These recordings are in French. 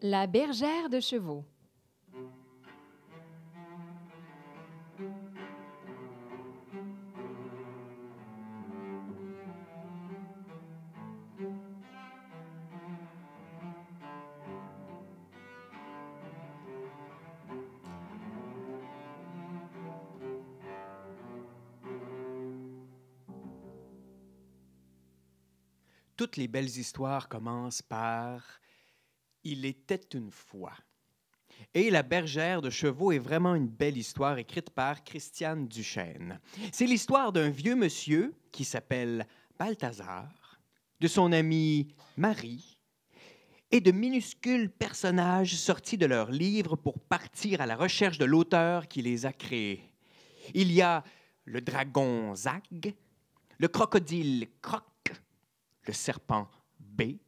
La bergère de chevaux. Toutes les belles histoires commencent par « Il était une fois ». Et La bergère de chevaux est vraiment une belle histoire écrite par Christiane Duchesne. C'est l'histoire d'un vieux monsieur qui s'appelle Balthazar, de son amie Marie et de minuscules personnages sortis de leurs livres pour partir à la recherche de l'auteur qui les a créés. Il y a le dragon Zag, le crocodile Croc, le serpent B,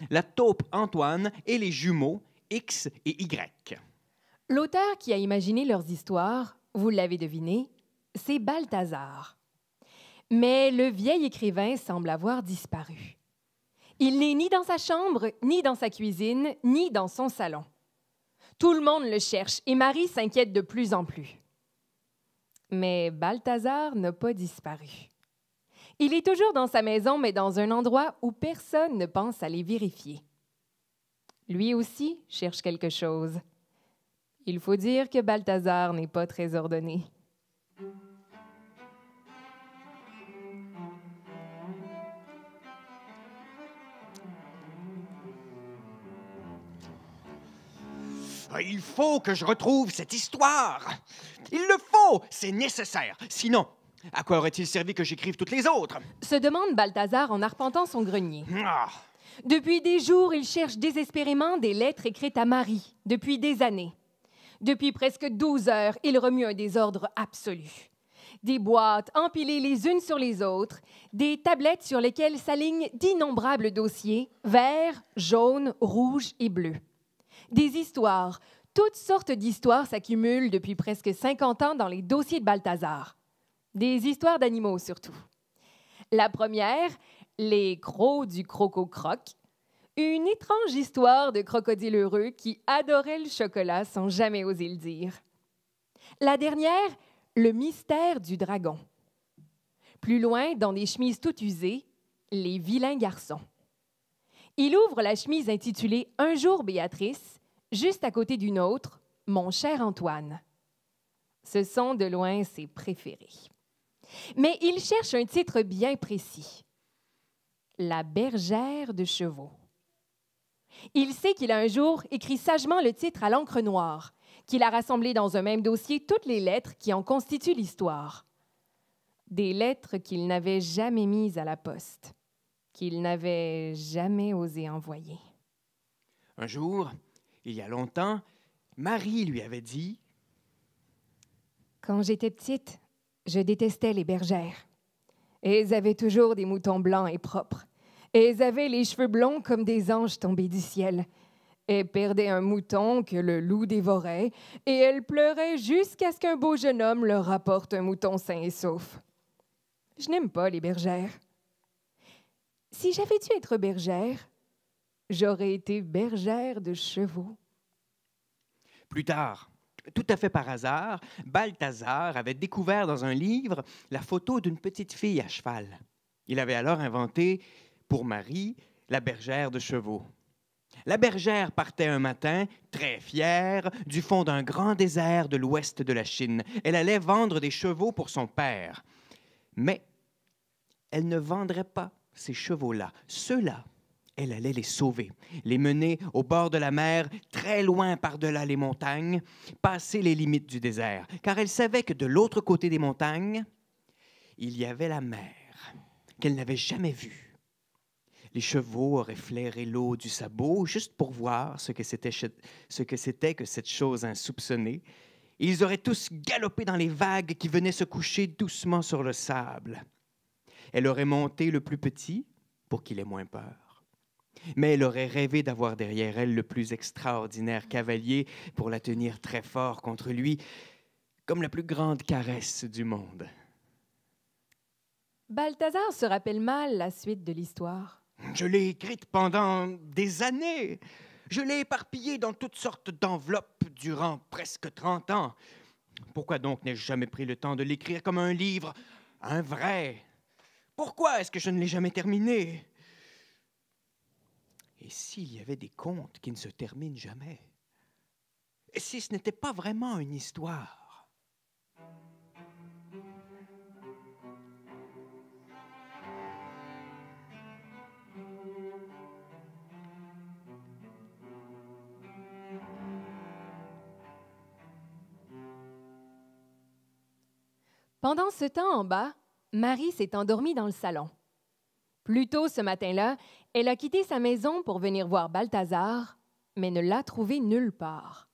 la taupe Antoine et les jumeaux X et Y. L'auteur qui a imaginé leurs histoires, vous l'avez deviné, c'est Balthazar. Mais le vieil écrivain semble avoir disparu. Il n'est ni dans sa chambre, ni dans sa cuisine, ni dans son salon. Tout le monde le cherche et Marie s'inquiète de plus en plus. Mais Balthazar n'a pas disparu. Il est toujours dans sa maison, mais dans un endroit où personne ne pense aller vérifier. Lui aussi cherche quelque chose. Il faut dire que Balthazar n'est pas très ordonné. Il faut que je retrouve cette histoire. Il le faut, c'est nécessaire. Sinon, à quoi aurait-il servi que j'écrive toutes les autres? Se demande Balthazar en arpentant son grenier. Ah, Depuis des jours, il cherche désespérément des lettres écrites à Marie, depuis des années. Depuis presque 12 heures, il remue un désordre absolu. Des boîtes empilées les unes sur les autres, des tablettes sur lesquelles s'alignent d'innombrables dossiers, verts, jaunes, rouges et bleus. Des histoires, toutes sortes d'histoires s'accumulent depuis presque 50 ans dans les dossiers de Balthazar. Des histoires d'animaux surtout. La première, les crocs du croco-croc, une étrange histoire de crocodile heureux qui adorait le chocolat sans jamais oser le dire. La dernière, le mystère du dragon. Plus loin, dans des chemises toutes usées, les vilains garçons. Il ouvre la chemise intitulée « Un jour, Béatrice », juste à côté d'une autre, « Mon cher Antoine ». Ce sont de loin ses préférés. Mais il cherche un titre bien précis. La bergère de chevaux. Il sait qu'il a un jour écrit sagement le titre à l'encre noire, qu'il a rassemblé dans un même dossier toutes les lettres qui en constituent l'histoire. Des lettres qu'il n'avait jamais mises à la poste, qu'il n'avait jamais osé envoyer. un jour, il y a longtemps, Marie lui avait dit « Quand j'étais petite, je détestais les bergères. Elles avaient toujours des moutons blancs et propres. Elles avaient les cheveux blonds comme des anges tombés du ciel. Elles perdaient un mouton que le loup dévorait et elles pleuraient jusqu'à ce qu'un beau jeune homme leur rapporte un mouton sain et sauf. Je n'aime pas les bergères. Si j'avais dû être bergère, j'aurais été bergère de chevaux. » Plus tard, tout à fait par hasard, Balthazar avait découvert dans un livre la photo d'une petite fille à cheval. Il avait alors inventé, pour Marie, la bergère de chevaux. La bergère partait un matin, très fière, du fond d'un grand désert de l'ouest de la Chine. Elle allait vendre des chevaux pour son père. Mais elle ne vendrait pas ces chevaux-là. Ceux-là, elle allait les sauver, les mener au bord de la mer, très loin par-delà les montagnes, passer les limites du désert, car elle savait que de l'autre côté des montagnes, il y avait la mer, qu'elle n'avait jamais vue. Les chevaux auraient flairé l'eau du sabot juste pour voir ce que c'était que cette chose insoupçonnée. Et ils auraient tous galopé dans les vagues qui venaient se coucher doucement sur le sable. Elle aurait monté le plus petit pour qu'il ait moins peur. Mais elle aurait rêvé d'avoir derrière elle le plus extraordinaire cavalier pour la tenir très fort contre lui, comme la plus grande caresse du monde. Balthazar se rappelle mal la suite de l'histoire. Je l'ai écrite pendant des années. Je l'ai éparpillé dans toutes sortes d'enveloppes durant presque 30 ans. Pourquoi donc n'ai-je jamais pris le temps de l'écrire comme un livre, un vrai? Pourquoi est-ce que je ne l'ai jamais terminé? Et s'il y avait des contes qui ne se terminent jamais? Et si ce n'était pas vraiment une histoire? Pendant ce temps en bas, Marie s'est endormie dans le salon. Plus tôt ce matin-là, elle a quitté sa maison pour venir voir Balthazar, mais ne l'a trouvé nulle part.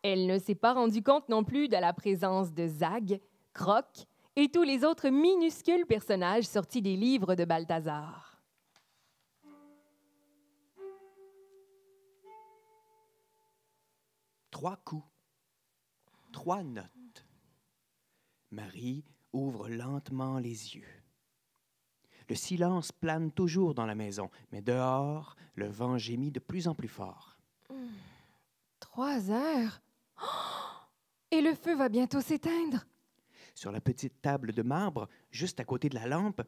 Elle ne s'est pas rendue compte non plus de la présence de Zag, Croc et tous les autres minuscules personnages sortis des livres de Balthazar. Trois coups, 3 notes. Marie ouvre lentement les yeux. Le silence plane toujours dans la maison, mais dehors, le vent gémit de plus en plus fort. 3 heures? Oh! Et le feu va bientôt s'éteindre. Sur la petite table de marbre, juste à côté de la lampe,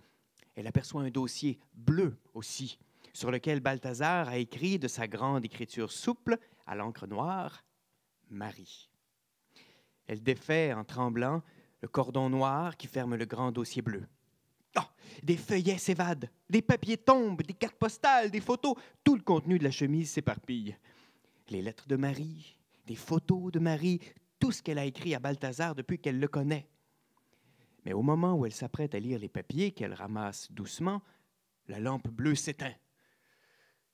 elle aperçoit un dossier bleu aussi, sur lequel Balthazar a écrit de sa grande écriture souple, à l'encre noire, « Marie ». Elle défait en tremblant le cordon noir qui ferme le grand dossier bleu. Oh, des feuillets s'évadent, des papiers tombent, des cartes postales, des photos, tout le contenu de la chemise s'éparpille. Les lettres de Marie, des photos de Marie, tout ce qu'elle a écrit à Balthazar depuis qu'elle le connaît. Mais au moment où elle s'apprête à lire les papiers qu'elle ramasse doucement, la lampe bleue s'éteint.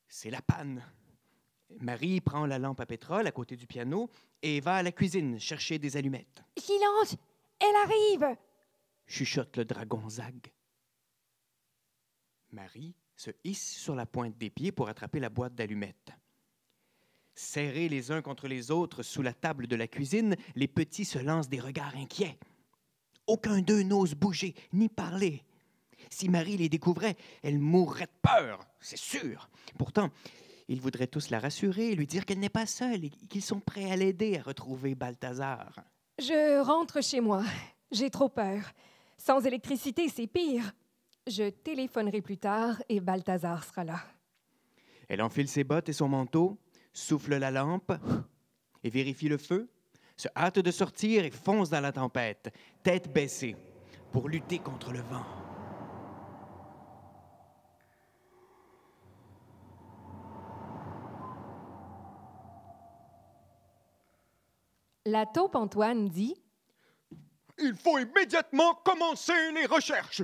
C'est la panne. Marie prend la lampe à pétrole à côté du piano et va à la cuisine chercher des allumettes. « Silence! Elle arrive! » chuchote le dragon Zag. Marie se hisse sur la pointe des pieds pour attraper la boîte d'allumettes. Serrés les uns contre les autres sous la table de la cuisine, les petits se lancent des regards inquiets. Aucun d'eux n'ose bouger ni parler. Si Marie les découvrait, elle mourrait de peur, c'est sûr. Pourtant, ils voudraient tous la rassurer, lui dire qu'elle n'est pas seule et qu'ils sont prêts à l'aider à retrouver Balthazar. « Je rentre chez moi. J'ai trop peur. Sans électricité, c'est pire. Je téléphonerai plus tard et Balthazar sera là. » Elle enfile ses bottes et son manteau, souffle la lampe et vérifie le feu, se hâte de sortir et fonce dans la tempête, tête baissée, pour lutter contre le vent. La taupe Antoine dit « Il faut immédiatement commencer les recherches.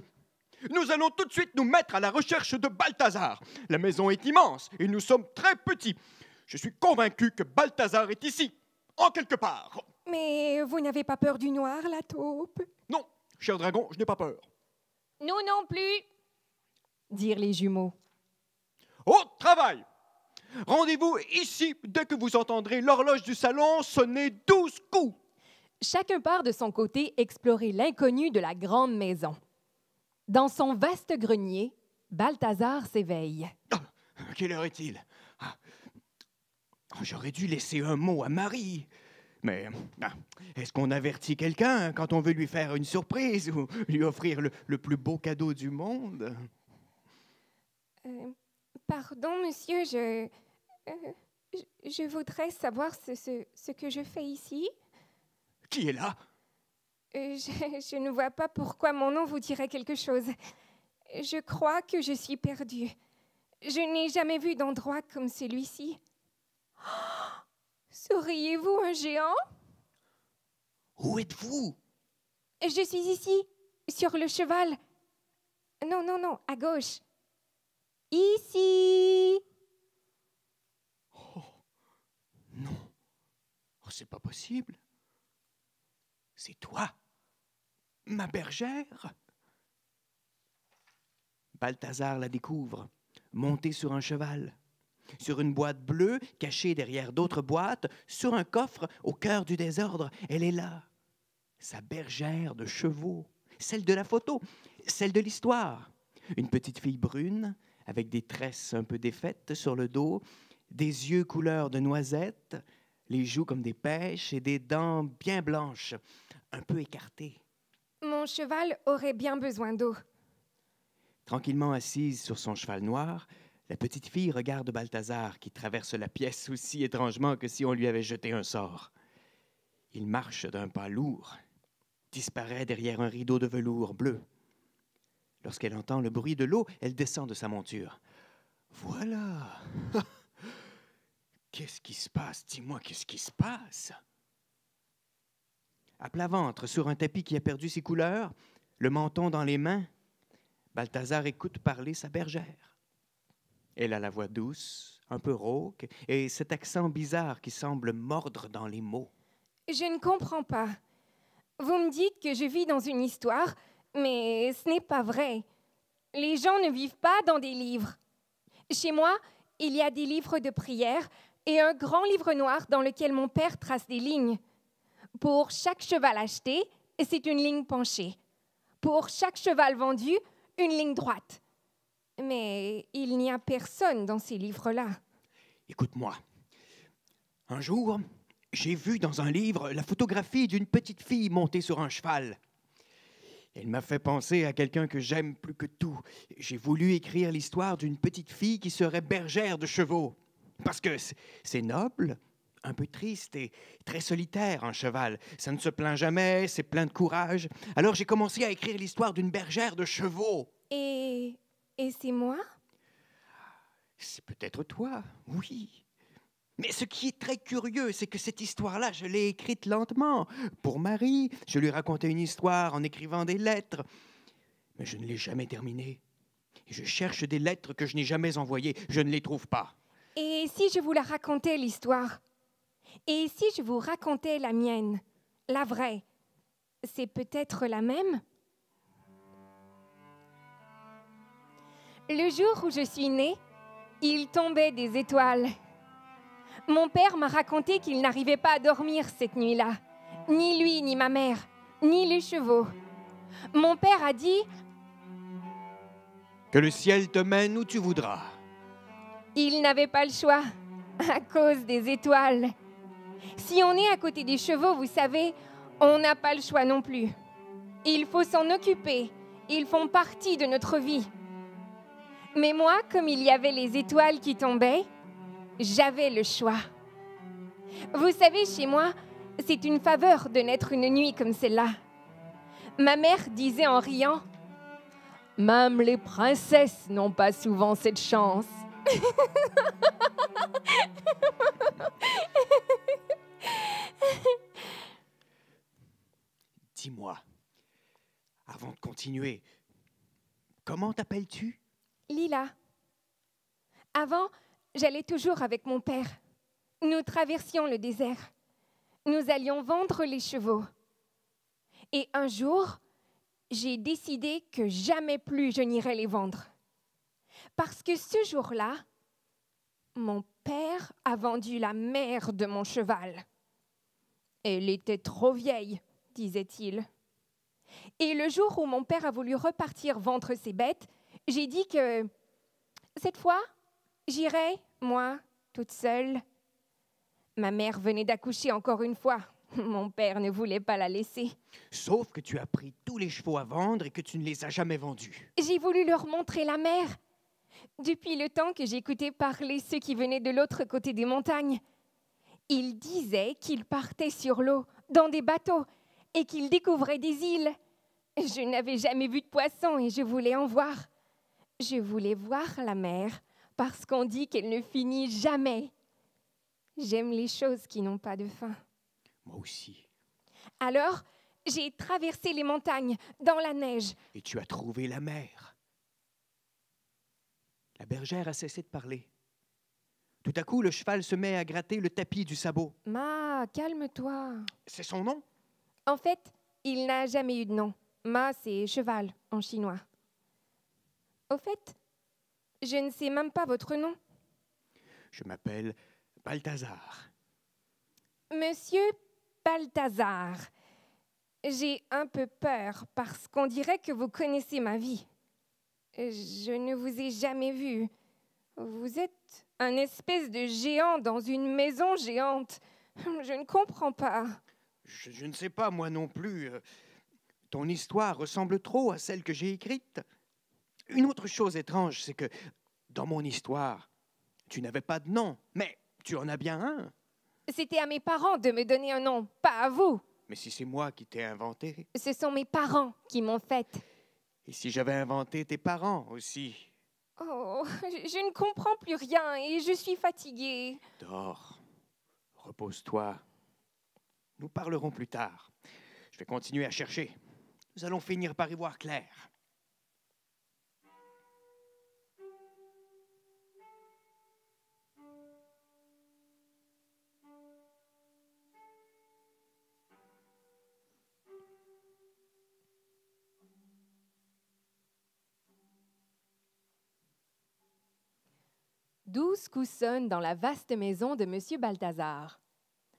Nous allons tout de suite nous mettre à la recherche de Balthazar. La maison est immense et nous sommes très petits. Je suis convaincu que Balthazar est ici, en quelque part. »« Mais vous n'avez pas peur du noir, la taupe? » »« Non, cher dragon, je n'ai pas peur. »« Nous non plus, » dirent les jumeaux. »« Au travail! Rendez-vous ici dès que vous entendrez l'horloge du salon sonner 12 coups. » Chacun part de son côté explorer l'inconnu de la grande maison. Dans son vaste grenier, Balthazar s'éveille. Ah, quelle heure est-il? J'aurais dû laisser un mot à Marie. Mais est-ce qu'on avertit quelqu'un quand on veut lui faire une surprise ou lui offrir le plus beau cadeau du monde? Pardon, monsieur, je voudrais savoir ce que je fais ici. Qui est là? Je ne vois pas pourquoi mon nom vous dirait quelque chose. Je crois que je suis perdue. Je n'ai jamais vu d'endroit comme celui-ci. Oh, seriez-vous un géant? Où êtes-vous? Je suis ici, sur le cheval. Non, à gauche. Ici. Oh, non. Oh, c'est pas possible. C'est toi, ma bergère? Balthazar la découvre, montée sur un cheval, sur une boîte bleue cachée derrière d'autres boîtes, sur un coffre au cœur du désordre. Elle est là, sa bergère de chevaux, celle de la photo, celle de l'histoire. Une petite fille brune, avec des tresses un peu défaites sur le dos, des yeux couleur de noisette, les joues comme des pêches et des dents bien blanches, un peu écartées. Mon cheval aurait bien besoin d'eau. Tranquillement assise sur son cheval noir, la petite fille regarde Balthazar qui traverse la pièce aussi étrangement que si on lui avait jeté un sort. Il marche d'un pas lourd, disparaît derrière un rideau de velours bleu. Lorsqu'elle entend le bruit de l'eau, elle descend de sa monture. « Voilà! Qu'est-ce qui se passe? Dis-moi, qu'est-ce qui se passe? » À plat ventre, sur un tapis qui a perdu ses couleurs, le menton dans les mains, Balthazar écoute parler sa bergère. Elle a la voix douce, un peu rauque, et cet accent bizarre qui semble mordre dans les mots. Je ne comprends pas. Vous me dites que je vis dans une histoire, mais ce n'est pas vrai. Les gens ne vivent pas dans des livres. Chez moi, il y a des livres de prière et un grand livre noir dans lequel mon père trace des lignes. Pour chaque cheval acheté, c'est une ligne penchée. Pour chaque cheval vendu, une ligne droite. Mais il n'y a personne dans ces livres-là. Écoute-moi. Un jour, j'ai vu dans un livre la photographie d'une petite fille montée sur un cheval. Elle m'a fait penser à quelqu'un que j'aime plus que tout. J'ai voulu écrire l'histoire d'une petite fille qui serait bergère de chevaux. Parce que c'est noble, un peu triste et très solitaire, un cheval. Ça ne se plaint jamais, c'est plein de courage. Alors j'ai commencé à écrire l'histoire d'une bergère de chevaux. Et c'est moi? C'est peut-être toi, oui. Mais ce qui est très curieux, c'est que cette histoire-là, je l'ai écrite lentement. Pour Marie, je lui racontais une histoire en écrivant des lettres. Mais je ne l'ai jamais terminée. Je cherche des lettres que je n'ai jamais envoyées. Je ne les trouve pas. Et si je vous la racontais, l'histoire? Et si je vous racontais la mienne, la vraie? C'est peut-être la même? Le jour où je suis née, il tombait des étoiles. Mon père m'a raconté qu'il n'arrivait pas à dormir cette nuit-là. Ni lui, ni ma mère, ni les chevaux. Mon père a dit Que le ciel te mène où tu voudras. il n'avait pas le choix, à cause des étoiles. Si on est à côté des chevaux, vous savez, on n'a pas le choix non plus. Il faut s'en occuper. Ils font partie de notre vie. Mais moi, comme il y avait les étoiles qui tombaient, j'avais le choix. Vous savez, chez moi, c'est une faveur de naître une nuit comme celle-là. Ma mère disait en riant, « Même les princesses n'ont pas souvent cette chance. » Dis-moi, avant de continuer, comment t'appelles-tu? Lila. Avant, j'allais toujours avec mon père. Nous traversions le désert. Nous allions vendre les chevaux. Et un jour, j'ai décidé que jamais plus je n'irais les vendre. Parce que ce jour-là, mon père a vendu la mère de mon cheval. Elle était trop vieille, disait-il. Et le jour où mon père a voulu repartir vendre ses bêtes, j'ai dit que cette fois, j'irai, moi, toute seule. Ma mère venait d'accoucher encore une fois. Mon père ne voulait pas la laisser. Sauf que tu as pris tous les chevaux à vendre et que tu ne les as jamais vendus. J'ai voulu leur montrer la mer. Depuis le temps que j'écoutais parler ceux qui venaient de l'autre côté des montagnes, ils disaient qu'ils partaient sur l'eau, dans des bateaux, et qu'ils découvraient des îles. Je n'avais jamais vu de poisson et je voulais en voir. Je voulais voir la mer parce qu'on dit qu'elle ne finit jamais. J'aime les choses qui n'ont pas de fin. Moi aussi. Alors, j'ai traversé les montagnes, dans la neige. Et tu as trouvé la mer. La bergère a cessé de parler. Tout à coup, le cheval se met à gratter le tapis du sabot. Ma, calme-toi. C'est son nom? En fait, il n'a jamais eu de nom. Ma, c'est cheval en chinois. Au fait, je ne sais même pas votre nom. Je m'appelle Balthazar. Monsieur Balthazar, j'ai un peu peur parce qu'on dirait que vous connaissez ma vie. Je ne vous ai jamais vu. Vous êtes Un espèce de géant dans une maison géante. Je ne comprends pas. Je ne sais pas, moi non plus. Ton histoire ressemble trop à celle que j'ai écrite. Une autre chose étrange, c'est que dans mon histoire, tu n'avais pas de nom, mais tu en as bien un. C'était à mes parents de me donner un nom, pas à vous. Mais si c'est moi qui t'ai inventé, Ce sont mes parents qui m'ont faite. et si j'avais inventé tes parents aussi? Oh, je ne comprends plus rien et je suis fatiguée. Dors, repose-toi. Nous parlerons plus tard. Je vais continuer à chercher. Nous allons finir par y voir clair. Douze coups sonnent dans la vaste maison de Monsieur Balthazar.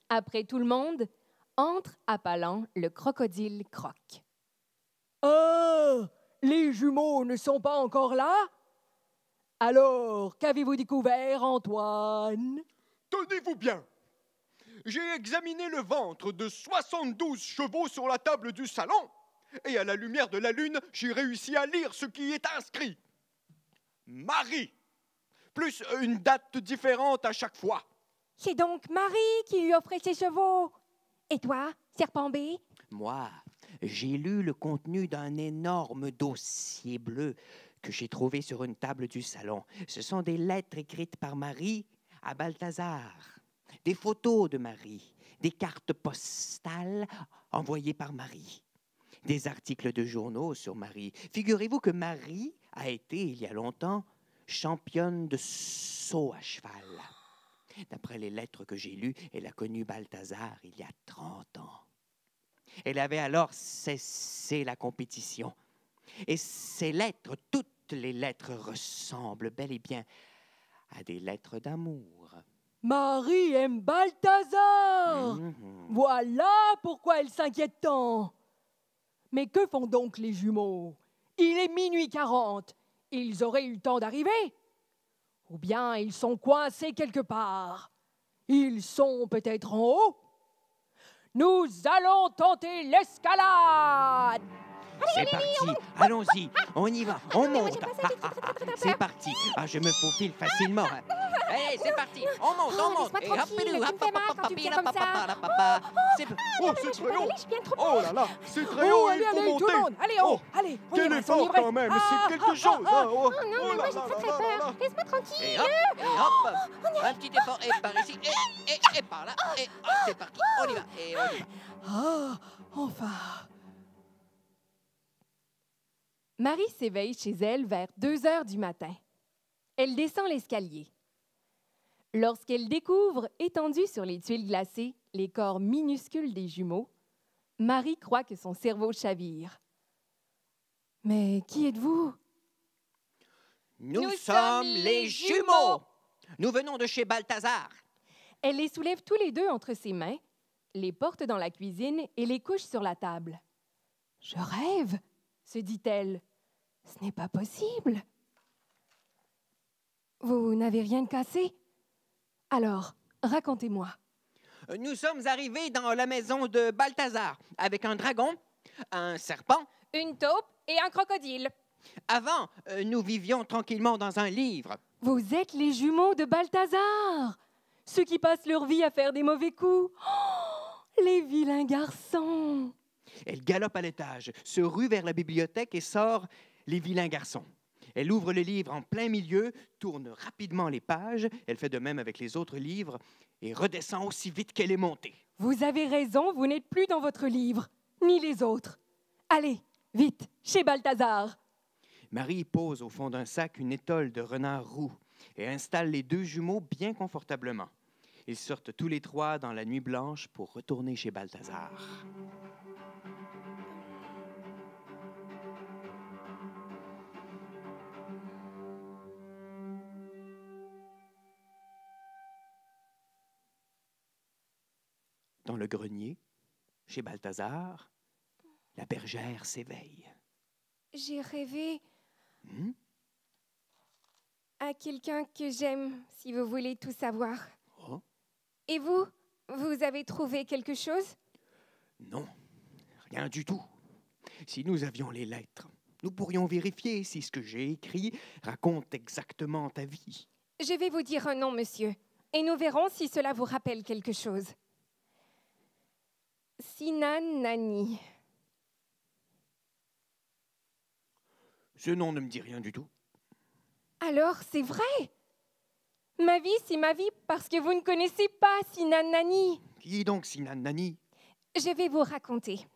Après tout le monde, entre appelant le crocodile Croc. « Ah! Les jumeaux ne sont pas encore là? Alors, qu'avez-vous découvert, Antoine? » Tenez-vous bien. J'ai examiné le ventre de 72 chevaux sur la table du salon, et à la lumière de la lune, j'ai réussi à lire ce qui est inscrit. Marie, plus une date différente à chaque fois. C'est donc Marie qui lui offrait ses chevaux. Et toi, Serpent B? Moi, j'ai lu le contenu d'un énorme dossier bleu que j'ai trouvé sur une table du salon. Ce sont des lettres écrites par Marie à Balthazar, des photos de Marie, des cartes postales envoyées par Marie, des articles de journaux sur Marie. Figurez-vous que Marie a été, il y a longtemps, championne de saut à cheval. D'après les lettres que j'ai lues, elle a connu Balthazar il y a 30 ans. Elle avait alors cessé la compétition. Et ces lettres, toutes les lettres ressemblent bel et bien à des lettres d'amour. Marie aime Balthazar! Mhm. Voilà pourquoi elle s'inquiète tant. Mais que font donc les jumeaux? Il est minuit 40. Ils auraient eu le temps d'arriver. Ou bien ils sont coincés quelque part. Ils sont peut-être en haut. Nous allons tenter l'escalade. C'est parti, allons-y, on y va, on monte. C'est parti, je me faufile facilement. Allez, c'est parti, on monte, on monte. laisse-moi tranquille, tu me fais mal quand tu me tiens comme ça. Oh, c'est très haut. Je suis bien trop Oh là là, c'est très haut, allez, il faut allez, tout monter. le monde, allez, en haut, Oh, allez. On y quel va, effort sont livrés. quand même, c'est quelque chose. Hein. Oh non, mais Oh moi là j'ai là très là très là peur. là. Laisse-moi tranquille. Et hop, un petit effort, et par ici, et par là, et hop, c'est parti, on y va, et on y va. Ah, enfin. Marie s'éveille chez elle vers 2 heures du matin. Elle descend l'escalier. Lorsqu'elle découvre, étendus sur les tuiles glacées, les corps minuscules des jumeaux, Marie croit que son cerveau chavire. « Mais qui êtes-vous? » Nous sommes les jumeaux. Nous venons de chez Balthazar. Elle les soulève tous les deux entre ses mains, les porte dans la cuisine et les couche sur la table. « Je rêve, » se dit-elle. « Ce n'est pas possible. » « Vous n'avez rien de cassé? Alors, racontez-moi. » Nous sommes arrivés dans la maison de Balthazar avec un dragon, un serpent. Une taupe et un crocodile. Avant, nous vivions tranquillement dans un livre. Vous êtes les jumeaux de Balthazar, ceux qui passent leur vie à faire des mauvais coups. Oh, les vilains garçons. Elle galope à l'étage, se rue vers la bibliothèque et sort les vilains garçons. Elle ouvre le livre en plein milieu, tourne rapidement les pages, elle fait de même avec les autres livres et redescend aussi vite qu'elle est montée. Vous avez raison, vous n'êtes plus dans votre livre, ni les autres. Allez, vite, chez Balthazar. Marie pose au fond d'un sac une étole de renard roux et installe les deux jumeaux bien confortablement. Ils sortent tous les trois dans la nuit blanche pour retourner chez Balthazar. Dans le grenier, chez Balthazar, la bergère s'éveille. J'ai rêvé. Hmm? À quelqu'un que j'aime, si vous voulez tout savoir. Oh, Et vous avez trouvé quelque chose? non, rien du tout. Si nous avions les lettres, nous pourrions vérifier si ce que j'ai écrit raconte exactement ta vie. Je vais vous dire un nom, monsieur, et nous verrons si cela vous rappelle quelque chose. Sinan Nani. Ce nom ne me dit rien du tout. Alors, c'est vrai? Ma vie, c'est ma vie parce que vous ne connaissez pas Sinan Nani. Qui est donc Sinan Nani? Je vais vous raconter.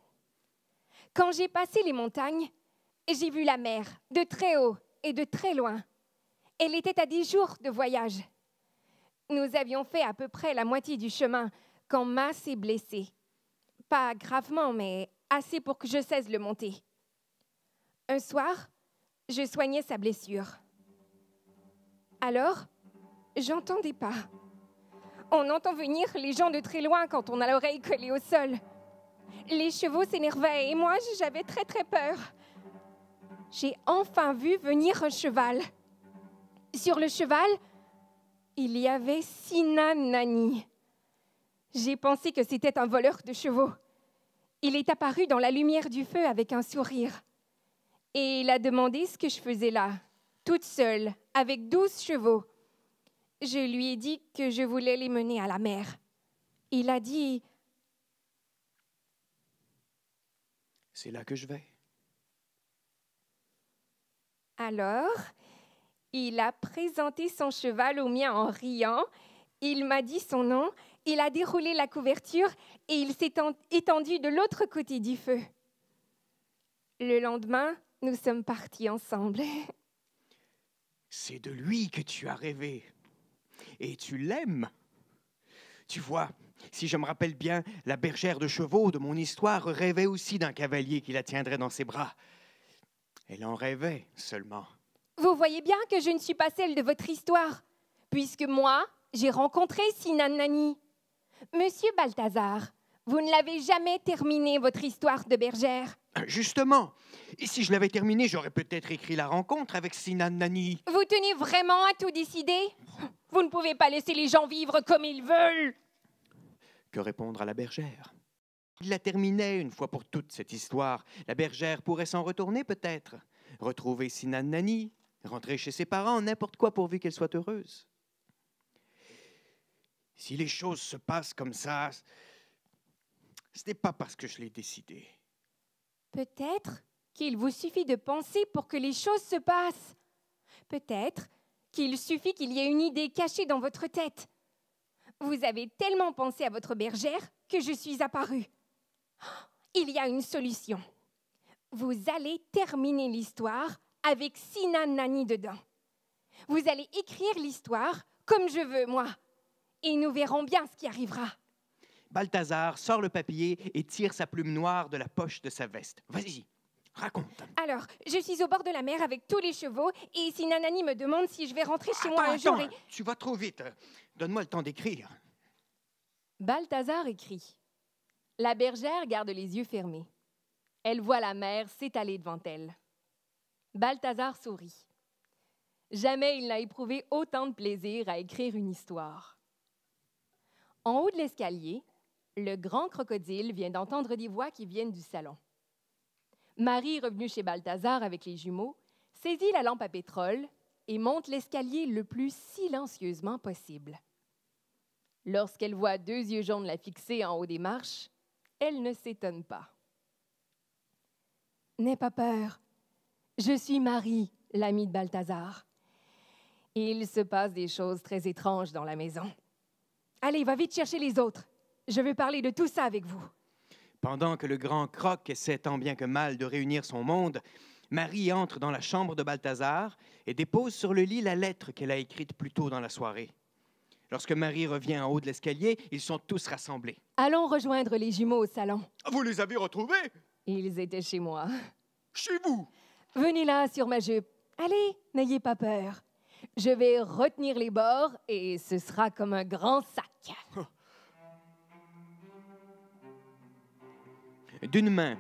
Quand j'ai passé les montagnes, j'ai vu la mer de très haut et de très loin. Elle était à 10 jours de voyage. Nous avions fait à peu près la moitié du chemin quand Ma s'est blessée. Pas gravement, mais assez pour que je cesse le monter. Un soir, je soignais sa blessure. Alors, j'entends des pas. On entend venir les gens de très loin quand on a l'oreille collée au sol. Les chevaux s'énervaient et moi, j'avais très très peur. J'ai enfin vu venir un cheval. Sur le cheval, il y avait Sinan Nani. J'ai pensé que c'était un voleur de chevaux. Il est apparu dans la lumière du feu avec un sourire. Et il a demandé ce que je faisais là, toute seule, avec 12 chevaux. Je lui ai dit que je voulais les mener à la mer. Il a dit... C'est là que je vais. Alors, il a présenté son cheval au mien en riant. Il m'a dit son nom. Il a déroulé la couverture et il s'est étendu de l'autre côté du feu. Le lendemain, nous sommes partis ensemble. C'est de lui que tu as rêvé. Et tu l'aimes. Tu vois, si je me rappelle bien, la bergère de chevaux de mon histoire rêvait aussi d'un cavalier qui la tiendrait dans ses bras. Elle en rêvait seulement. Vous voyez bien que je ne suis pas celle de votre histoire, puisque moi, j'ai rencontré Sinan Nani. Monsieur Balthazar, vous ne l'avez jamais terminé, votre histoire de bergère. Justement, et si je l'avais terminé, j'aurais peut-être écrit la rencontre avec Sinan Nani. Vous tenez vraiment à tout décider? Vous ne pouvez pas laisser les gens vivre comme ils veulent. Que répondre à la bergère? Il la terminait une fois pour toutes, cette histoire. La bergère pourrait s'en retourner peut-être, retrouver Sinan Nani, rentrer chez ses parents, n'importe quoi pourvu qu'elle soit heureuse. Si les choses se passent comme ça, ce n'est pas parce que je l'ai décidé. Peut-être qu'il vous suffit de penser pour que les choses se passent. Peut-être qu'il suffit qu'il y ait une idée cachée dans votre tête. Vous avez tellement pensé à votre bergère que je suis apparue. Il y a une solution. Vous allez terminer l'histoire avec Sinan Nani dedans. Vous allez écrire l'histoire comme je veux, moi. Et nous verrons bien ce qui arrivera. Balthazar sort le papier et tire sa plume noire de la poche de sa veste. Vas-y, raconte. Alors, je suis au bord de la mer avec tous les chevaux et Sinan Nani me demande si je vais rentrer chez moi un jour. Attends, tu vas trop vite. Donne-moi le temps d'écrire. Balthazar écrit. La bergère garde les yeux fermés. Elle voit la mer s'étaler devant elle. Balthazar sourit. Jamais il n'a éprouvé autant de plaisir à écrire une histoire. En haut de l'escalier, le grand crocodile vient d'entendre des voix qui viennent du salon. Marie, revenue chez Balthazar avec les jumeaux, saisit la lampe à pétrole et monte l'escalier le plus silencieusement possible. Lorsqu'elle voit 2 yeux jaunes la fixer en haut des marches, elle ne s'étonne pas. « N'aie pas peur, je suis Marie, l'amie de Balthazar. Il se passe des choses très étranges dans la maison. Allez, va vite chercher les autres. Je veux parler de tout ça avec vous. » Pendant que le grand Croc essaie tant bien que mal de réunir son monde, Marie entre dans la chambre de Balthazar et dépose sur le lit la lettre qu'elle a écrite plus tôt dans la soirée. Lorsque Marie revient en haut de l'escalier, ils sont tous rassemblés. Allons rejoindre les jumeaux au salon. Vous les avez retrouvés? Ils étaient chez moi. Chez vous? Venez là sur ma jupe. Allez, n'ayez pas peur. Je vais retenir les bords et ce sera comme un grand sac. D'une main,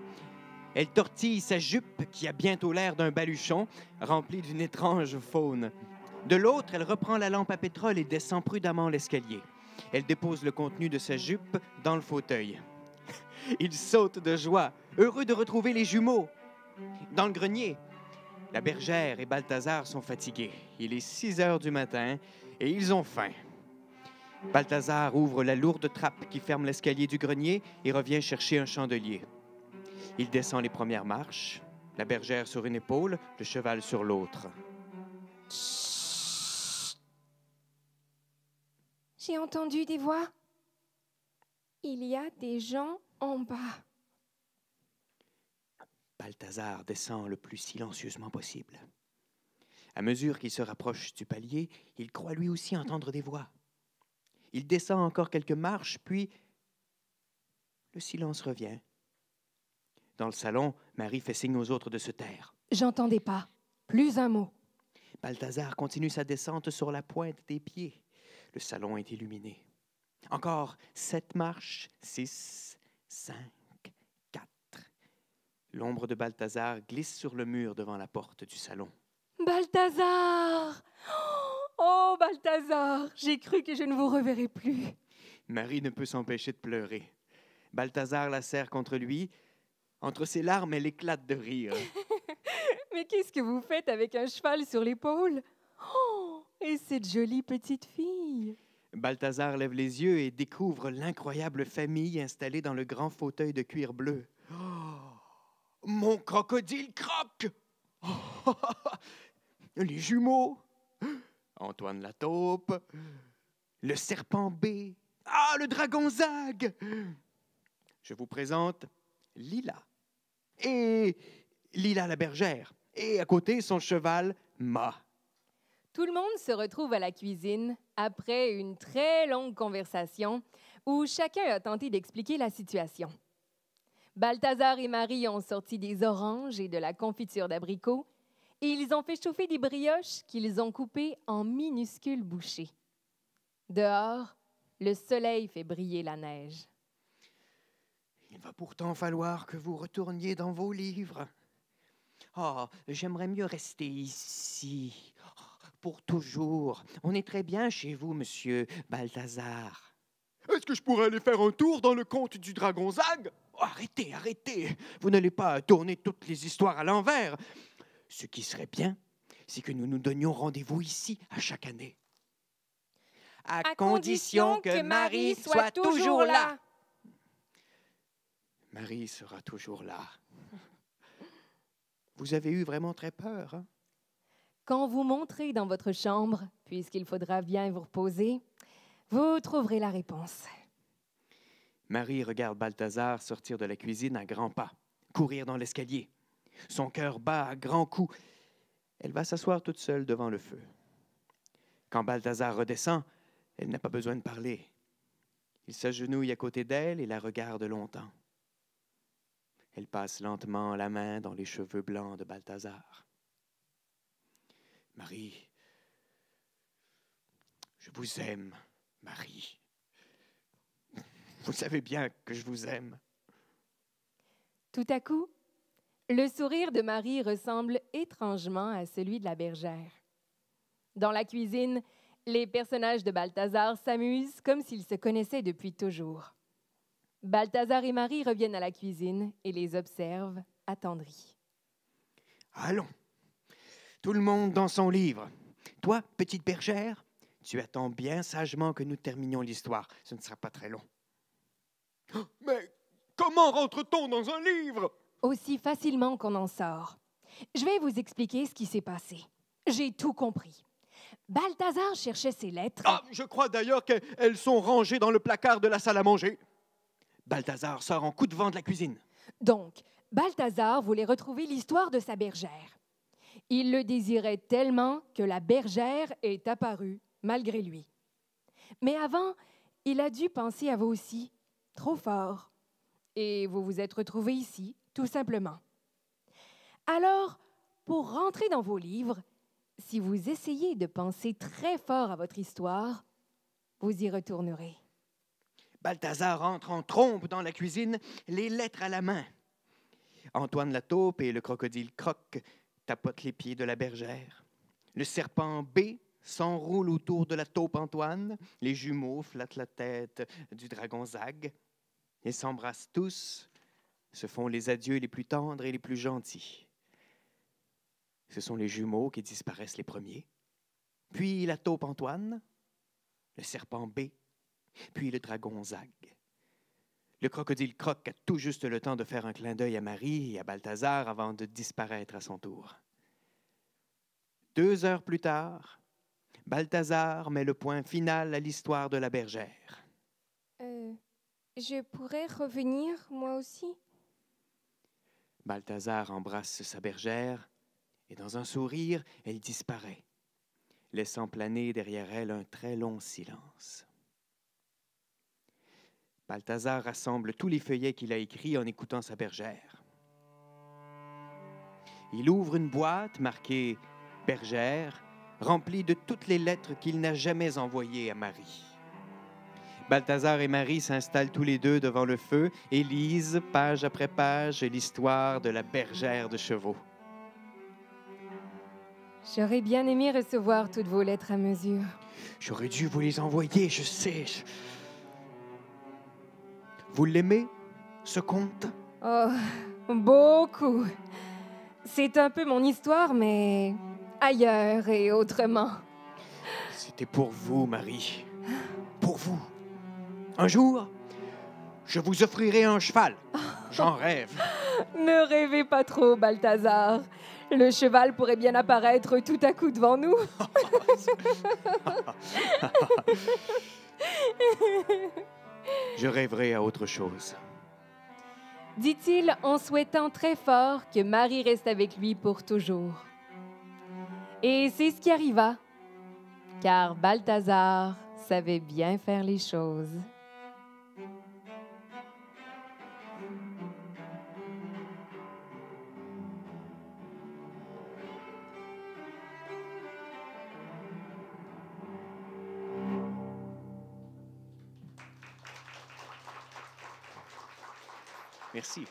elle tortille sa jupe qui a bientôt l'air d'un baluchon rempli d'une étrange faune. De l'autre, elle reprend la lampe à pétrole et descend prudemment l'escalier. Elle dépose le contenu de sa jupe dans le fauteuil. Il saute de joie, heureux de retrouver les jumeaux. Dans le grenier, la bergère et Balthazar sont fatigués. Il est 6 heures du matin et ils ont faim. Balthazar ouvre la lourde trappe qui ferme l'escalier du grenier et revient chercher un chandelier. Il descend les premières marches, la bergère sur une épaule, le cheval sur l'autre. J'ai entendu des voix. Il y a des gens en bas. Balthazar descend le plus silencieusement possible. À mesure qu'il se rapproche du palier, il croit lui aussi entendre des voix. Il descend encore quelques marches, puis le silence revient. Dans le salon, Marie fait signe aux autres de se taire. J'entendais pas. Plus un mot. Balthazar continue sa descente sur la pointe des pieds. Le salon est illuminé. Encore 7 marches, 6, 5, 4. L'ombre de Balthazar glisse sur le mur devant la porte du salon. Balthazar! Oh, Balthazar! J'ai cru que je ne vous reverrais plus. Marie ne peut s'empêcher de pleurer. Balthazar la serre contre lui. Entre ses larmes, elle éclate de rire. Mais qu'est-ce que vous faites avec un cheval sur l'épaule? Oh, et cette jolie petite fille! Balthazar lève les yeux et découvre l'incroyable famille installée dans le grand fauteuil de cuir bleu. Oh, mon crocodile croque! Oh, les jumeaux! Antoine la taupe, le serpent B, ah, le dragon Zag! Je vous présente Lila. Et Lila la bergère. Et à côté, son cheval, Ma. Tout le monde se retrouve à la cuisine après une très longue conversation où chacun a tenté d'expliquer la situation. Balthazar et Marie ont sorti des oranges et de la confiture d'abricots et ils ont fait chauffer des brioches qu'ils ont coupées en minuscules bouchées. Dehors, le soleil fait briller la neige. Il va pourtant falloir que vous retourniez dans vos livres. Oh, j'aimerais mieux rester ici. Pour toujours. On est très bien chez vous, monsieur Balthazar. Est-ce que je pourrais aller faire un tour dans le conte du dragon Zag? Oh, arrêtez, arrêtez. Vous n'allez pas tourner toutes les histoires à l'envers. Ce qui serait bien, c'est que nous nous donnions rendez-vous ici à chaque année. À condition que Marie soit toujours là. Marie sera toujours là. Vous avez eu vraiment très peur, hein? Quand vous monterez dans votre chambre, puisqu'il faudra bien vous reposer, vous trouverez la réponse. Marie regarde Balthazar sortir de la cuisine à grands pas, courir dans l'escalier. Son cœur bat à grands coups. Elle va s'asseoir toute seule devant le feu. Quand Balthazar redescend, elle n'a pas besoin de parler. Il s'agenouille à côté d'elle et la regarde longtemps. Elle passe lentement la main dans les cheveux blancs de Balthazar. Marie, je vous aime, Marie. Vous savez bien que je vous aime. Tout à coup, le sourire de Marie ressemble étrangement à celui de la bergère. Dans la cuisine, les personnages de Balthazar s'amusent comme s'ils se connaissaient depuis toujours. Balthazar et Marie reviennent à la cuisine et les observent, attendris. Allons, tout le monde dans son livre. Toi, petite bergère, tu attends bien sagement que nous terminions l'histoire. Ce ne sera pas très long. Mais comment rentre-t-on dans un livre? Aussi facilement qu'on en sort. Je vais vous expliquer ce qui s'est passé. J'ai tout compris. Balthazar cherchait ses lettres. Ah, je crois d'ailleurs qu'elles sont rangées dans le placard de la salle à manger. Balthazar sort en coup de vent de la cuisine. Donc, Balthazar voulait retrouver l'histoire de sa bergère. Il le désirait tellement que la bergère est apparue, malgré lui. Mais avant, il a dû penser à vous aussi, trop fort. Et vous vous êtes retrouvés ici, tout simplement. Alors, pour rentrer dans vos livres, si vous essayez de penser très fort à votre histoire, vous y retournerez. Balthazar entre en trompe dans la cuisine, les lettres à la main. Antoine la taupe et le crocodile Croc tapotent les pieds de la bergère. Le serpent B s'enroulent autour de la taupe Antoine, les jumeaux flattent la tête du dragon Zag. Ils s'embrassent tous, se font les adieux les plus tendres et les plus gentils. Ce sont les jumeaux qui disparaissent les premiers, puis la taupe Antoine, le serpent B, puis le dragon Zag. Le crocodile Croc a tout juste le temps de faire un clin d'œil à Marie et à Balthazar avant de disparaître à son tour. 2 heures plus tard, Balthazar met le point final à l'histoire de la bergère. Je pourrais revenir, moi aussi? Balthazar embrasse sa bergère et dans un sourire, elle disparaît, laissant planer derrière elle un très long silence. Balthazar rassemble tous les feuillets qu'il a écrits en écoutant sa bergère. Il ouvre une boîte marquée « Bergère », remplie de toutes les lettres qu'il n'a jamais envoyées à Marie. Balthazar et Marie s'installent tous les deux devant le feu et lisent, page après page, l'histoire de la bergère de chevaux. J'aurais bien aimé recevoir toutes vos lettres à mesure. J'aurais dû vous les envoyer, je sais. Vous l'aimez, ce conte? Oh, beaucoup. C'est un peu mon histoire, mais ailleurs et autrement. C'était pour vous, Marie. Pour vous. Un jour, je vous offrirai un cheval. J'en rêve. Ne rêvez pas trop, Balthazar. Le cheval pourrait bien apparaître tout à coup devant nous. Je rêverai à autre chose. Dit-il en souhaitant très fort que Marie reste avec lui pour toujours. Et c'est ce qui arriva, car Balthazar savait bien faire les choses. Merci.